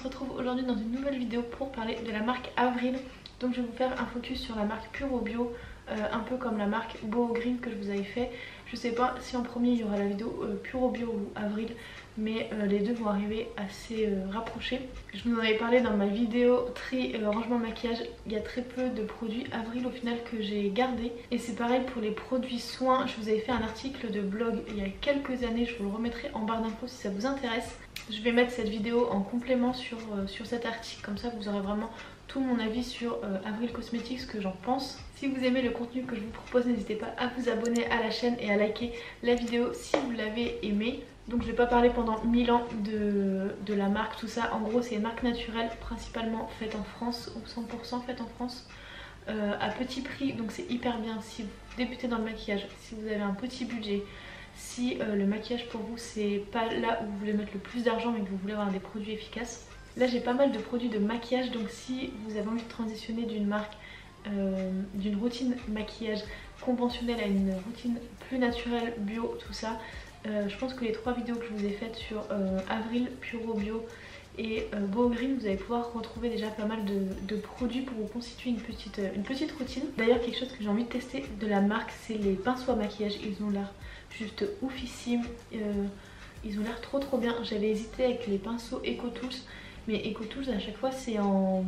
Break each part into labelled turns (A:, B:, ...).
A: retrouve aujourd'hui dans une nouvelle vidéo pour parler de la marque Avril. Donc je vais vous faire un focus sur la marque Puro Bio, un peu comme la marque Boho Green que je vous avais fait. Je sais pas si en premier il y aura la vidéo Puro Bio ou Avril, mais les deux vont arriver assez rapprochés. Je vous en avais parlé dans ma vidéo tri rangement maquillage. Il y a très peu de produits Avril au final que j'ai gardé. Et c'est pareil pour les produits soins. Je vous avais fait un article de blog il y a quelques années, je vous le remettrai en barre d'infos si ça vous intéresse. Je vais mettre cette vidéo en complément sur cet article, comme ça vous aurez vraiment tout mon avis sur Avril Cosmetics, ce que j'en pense. Si vous aimez le contenu que je vous propose, n'hésitez pas à vous abonner à la chaîne et à liker la vidéo si vous l'avez aimée. Donc je vais pas parler pendant 1000 ans de la marque, tout ça. En gros c'est une marque naturelle, principalement faite en France, ou 100% faite en France, à petit prix. Donc c'est hyper bien si vous débutez dans le maquillage, si vous avez un petit budget, si le maquillage pour vous c'est pas là où vous voulez mettre le plus d'argent mais que vous voulez avoir des produits efficaces. Là j'ai pas mal de produits de maquillage, donc si vous avez envie de transitionner d'une marque, d'une routine maquillage conventionnelle à une routine plus naturelle, bio, tout ça, je pense que les 3 vidéos que je vous ai faites sur Avril, Puro Bio et Boho Green, vous allez pouvoir retrouver déjà pas mal de produits pour vous constituer une petite routine. D'ailleurs quelque chose que j'ai envie de tester de la marque, c'est les pinceaux à maquillage. Ils ont l'air juste oufissimes, ils ont l'air trop bien. J'avais hésité avec les pinceaux EcoTools, mais EcoTools à chaque fois c'est en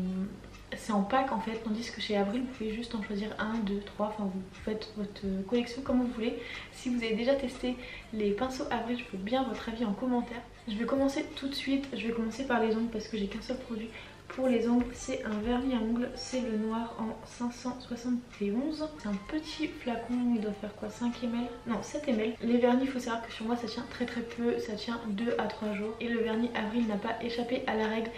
A: pack en fait, tandis que chez Avril vous pouvez juste en choisir 1, 2, 3, enfin vous faites votre collection comme vous voulez. Si vous avez déjà testé les pinceaux Avril, je veux bien votre avis en commentaire. Je vais commencer tout de suite, je vais commencer par les ongles parce que j'ai qu'un seul produit pour les ongles. C'est un vernis à ongles, c'est le noir en 571. C'est un petit flacon, il doit faire quoi, 5 ml? Non, 7 ml. Les vernis, il faut savoir que sur moi ça tient très peu, ça tient 2 à 3 jours. Et le vernis Avril n'a pas échappé à la règle.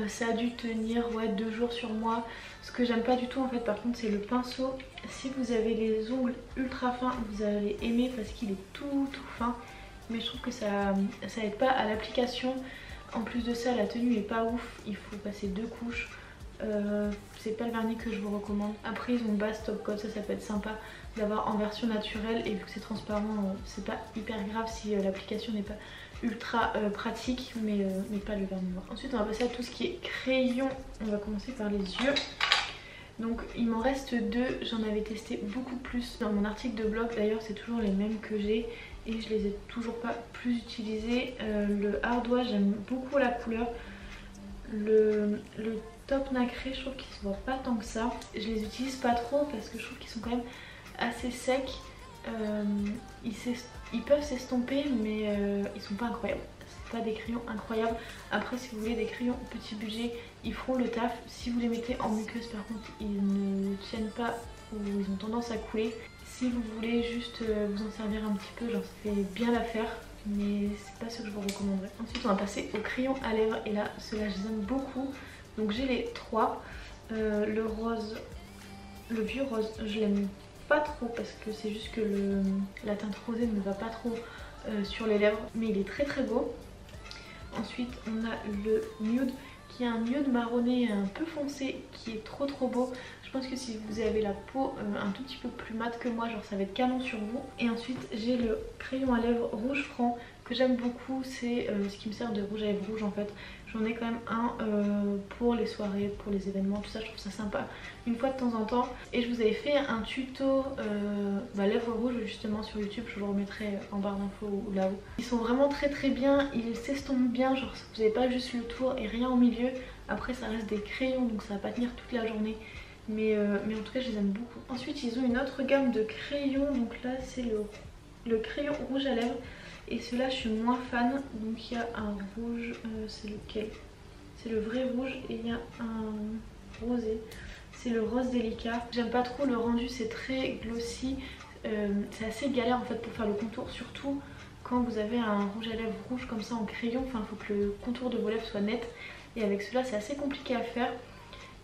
A: Ça a dû tenir 2 jours sur moi. Ce que j'aime pas du tout en fait par contre c'est le pinceau. Si vous avez les ongles ultra fins vous allez aimer parce qu'il est tout fin. Mais je trouve que ça aide pas à l'application. En plus de ça la tenue est pas ouf, il faut passer 2 couches. C'est pas le vernis que je vous recommande. Après ils ont base top coat, ça peut être sympa d'avoir en version naturelle. Et vu que c'est transparent c'est pas hyper grave si l'application n'est pas ultra pratique, mais pas le vernis noir. Ensuite on va passer à tout ce qui est crayon. On va commencer par les yeux. Donc il m'en reste 2, j'en avais testé beaucoup plus dans mon article de blog. D'ailleurs c'est toujours les mêmes que j'ai et je les ai toujours pas plus utilisés. Le ardois j'aime beaucoup la couleur. Le top nacré je trouve qu'il se voit pas tant que ça. Je les utilise pas trop parce que je trouve qu'ils sont quand même assez secs. Ils peuvent s'estomper mais ils sont pas incroyables. C'est pas des crayons incroyables. Après si vous voulez des crayons petit budget, ils feront le taf. Si vous les mettez en muqueuse par contre ils ne tiennent pas ou ils ont tendance à couler. Si vous voulez juste vous en servir un petit peu, genre ça fait bien l'affaire, mais c'est pas ce que je vous recommanderais. Ensuite on va passer aux crayons à lèvres et là ceux-là je les aime beaucoup. Donc j'ai les 3. Le rose, le vieux rose, je l'aime pas trop parce que c'est juste que la teinte rosée ne va pas trop sur les lèvres, mais il est très beau. Ensuite on a le nude qui est un nude marronné un peu foncé qui est trop beau. Je pense que si vous avez la peau un tout petit peu plus mate que moi, genre ça va être canon sur vous. Et ensuite j'ai le crayon à lèvres rouge franc que j'aime beaucoup, c'est ce qui me sert de rouge à lèvres rouge en fait. J'en ai quand même un pour les soirées, pour les événements, tout ça, je trouve ça sympa une fois de temps en temps. Et je vous avais fait un tuto lèvres rouges justement sur YouTube, je vous le remettrai en barre d'infos ou là-haut. Ils sont vraiment très bien, ils s'estompent bien, genre vous n'avez pas juste le tour et rien au milieu. Après ça reste des crayons donc ça va pas tenir toute la journée. Mais en tout cas je les aime beaucoup. Ensuite ils ont une autre gamme de crayons, donc là c'est le crayon rouge à lèvres. Et celui-là je suis moins fan, donc il y a un rouge, c'est lequel? C'est le vrai rouge et il y a un rosé, c'est le rose délicat. J'aime pas trop le rendu, c'est très glossy, c'est assez galère en fait pour faire le contour, surtout quand vous avez un rouge à lèvres rouge comme ça en crayon, enfin il faut que le contour de vos lèvres soit net. Et avec cela c'est assez compliqué à faire.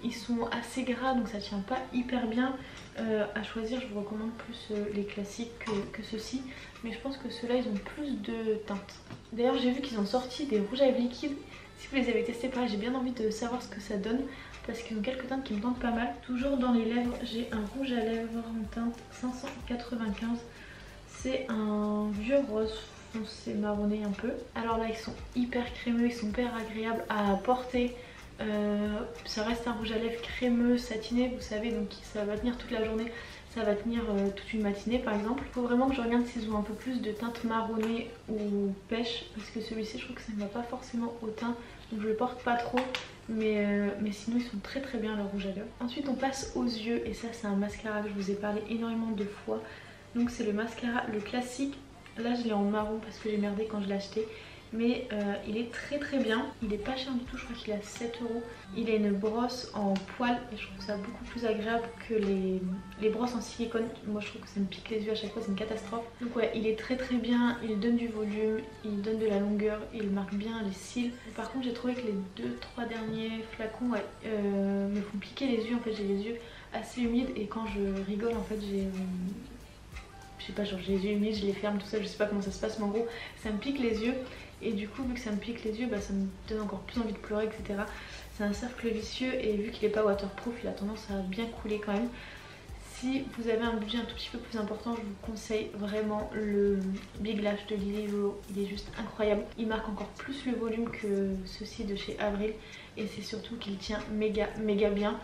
A: Ils sont assez gras donc ça tient pas hyper bien. À choisir je vous recommande plus les classiques que ceux-ci. Mais je pense que ceux-là ils ont plus de teinte. D'ailleurs j'ai vu qu'ils ont sorti des rouges à lèvres liquides. Si vous les avez testés pareil, j'ai bien envie de savoir ce que ça donne. Parce qu'ils ont quelques teintes qui me tentent pas mal. Toujours dans les lèvres j'ai un rouge à lèvres en teinte 595. C'est un vieux rose foncé marronné un peu. Alors là ils sont hyper crémeux, ils sont hyper agréables à porter. Ça reste un rouge à lèvres crémeux, satiné, vous savez, donc ça va tenir toute la journée, ça va tenir toute une matinée par exemple. Il faut vraiment que je regarde s'ils ont un peu plus de teinte marronnée ou pêche, parce que celui-ci je trouve que ça ne va pas forcément au teint, donc je le porte pas trop, mais sinon ils sont très très bien le rouge à lèvres. Ensuite on passe aux yeux, et ça c'est un mascara que je vous ai parlé énormément de fois, donc c'est le mascara, le classique. Là je l'ai en marron parce que j'ai merdé quand je l'ai acheté. Mais il est très très bien, il est pas cher du tout, je crois qu'il est à 7 €. Il a une brosse en poil et je trouve ça beaucoup plus agréable que les brosses en silicone. Moi je trouve que ça me pique les yeux à chaque fois, c'est une catastrophe. Donc ouais, il est très très bien, il donne du volume, il donne de la longueur, il marque bien les cils. Par contre j'ai trouvé que les 2-3 derniers flacons me font piquer les yeux. En fait j'ai les yeux assez humides et quand je rigole en fait je sais pas, genre j'ai les yeux humides, je les ferme, tout ça, je sais pas comment ça se passe, mais en gros ça me pique les yeux. Et du coup vu que ça me pique les yeux, bah, ça me donne encore plus envie de pleurer, etc. C'est un cercle vicieux et vu qu'il est pas waterproof, il a tendance à bien couler quand même. Si vous avez un budget un tout petit peu plus important, je vous conseille vraiment le Big Lash de Lily Lolo. Il est juste incroyable. Il marque encore plus le volume que ceux-ci de chez Avril. Et c'est surtout qu'il tient méga bien.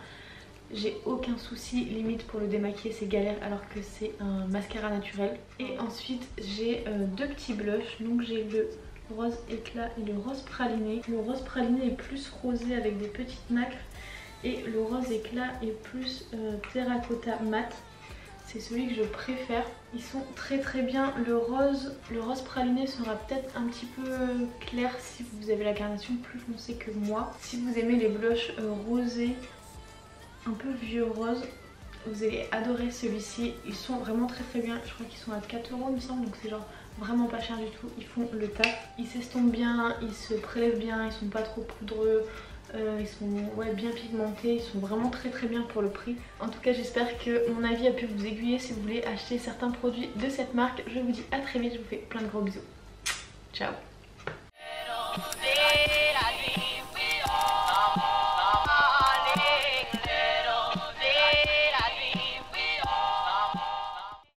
A: J'ai aucun souci, limite pour le démaquiller c'est galère alors que c'est un mascara naturel. Et ensuite j'ai deux petits blushs. Donc j'ai le rose éclat et le rose praliné. Le rose praliné est plus rosé avec des petites nacres et le rose éclat est plus terracotta mat. C'est celui que je préfère. Ils sont très très bien. Le rose praliné sera peut-être un petit peu clair si vous avez la carnation plus foncée que moi. Si vous aimez les blushs rosés un peu vieux rose, vous allez adorer celui-ci. Ils sont vraiment très très bien. Je crois qu'ils sont à 4 € il me semble, donc c'est genre vraiment pas cher du tout. Ils font le taf, ils s'estompent bien, ils se prélèvent bien, ils sont pas trop poudreux, ils sont bien pigmentés, ils sont vraiment très très bien pour le prix. En tout cas j'espère que mon avis a pu vous aiguiller si vous voulez acheter certains produits de cette marque. Je vous dis à très vite, je vous fais plein de gros bisous. Ciao.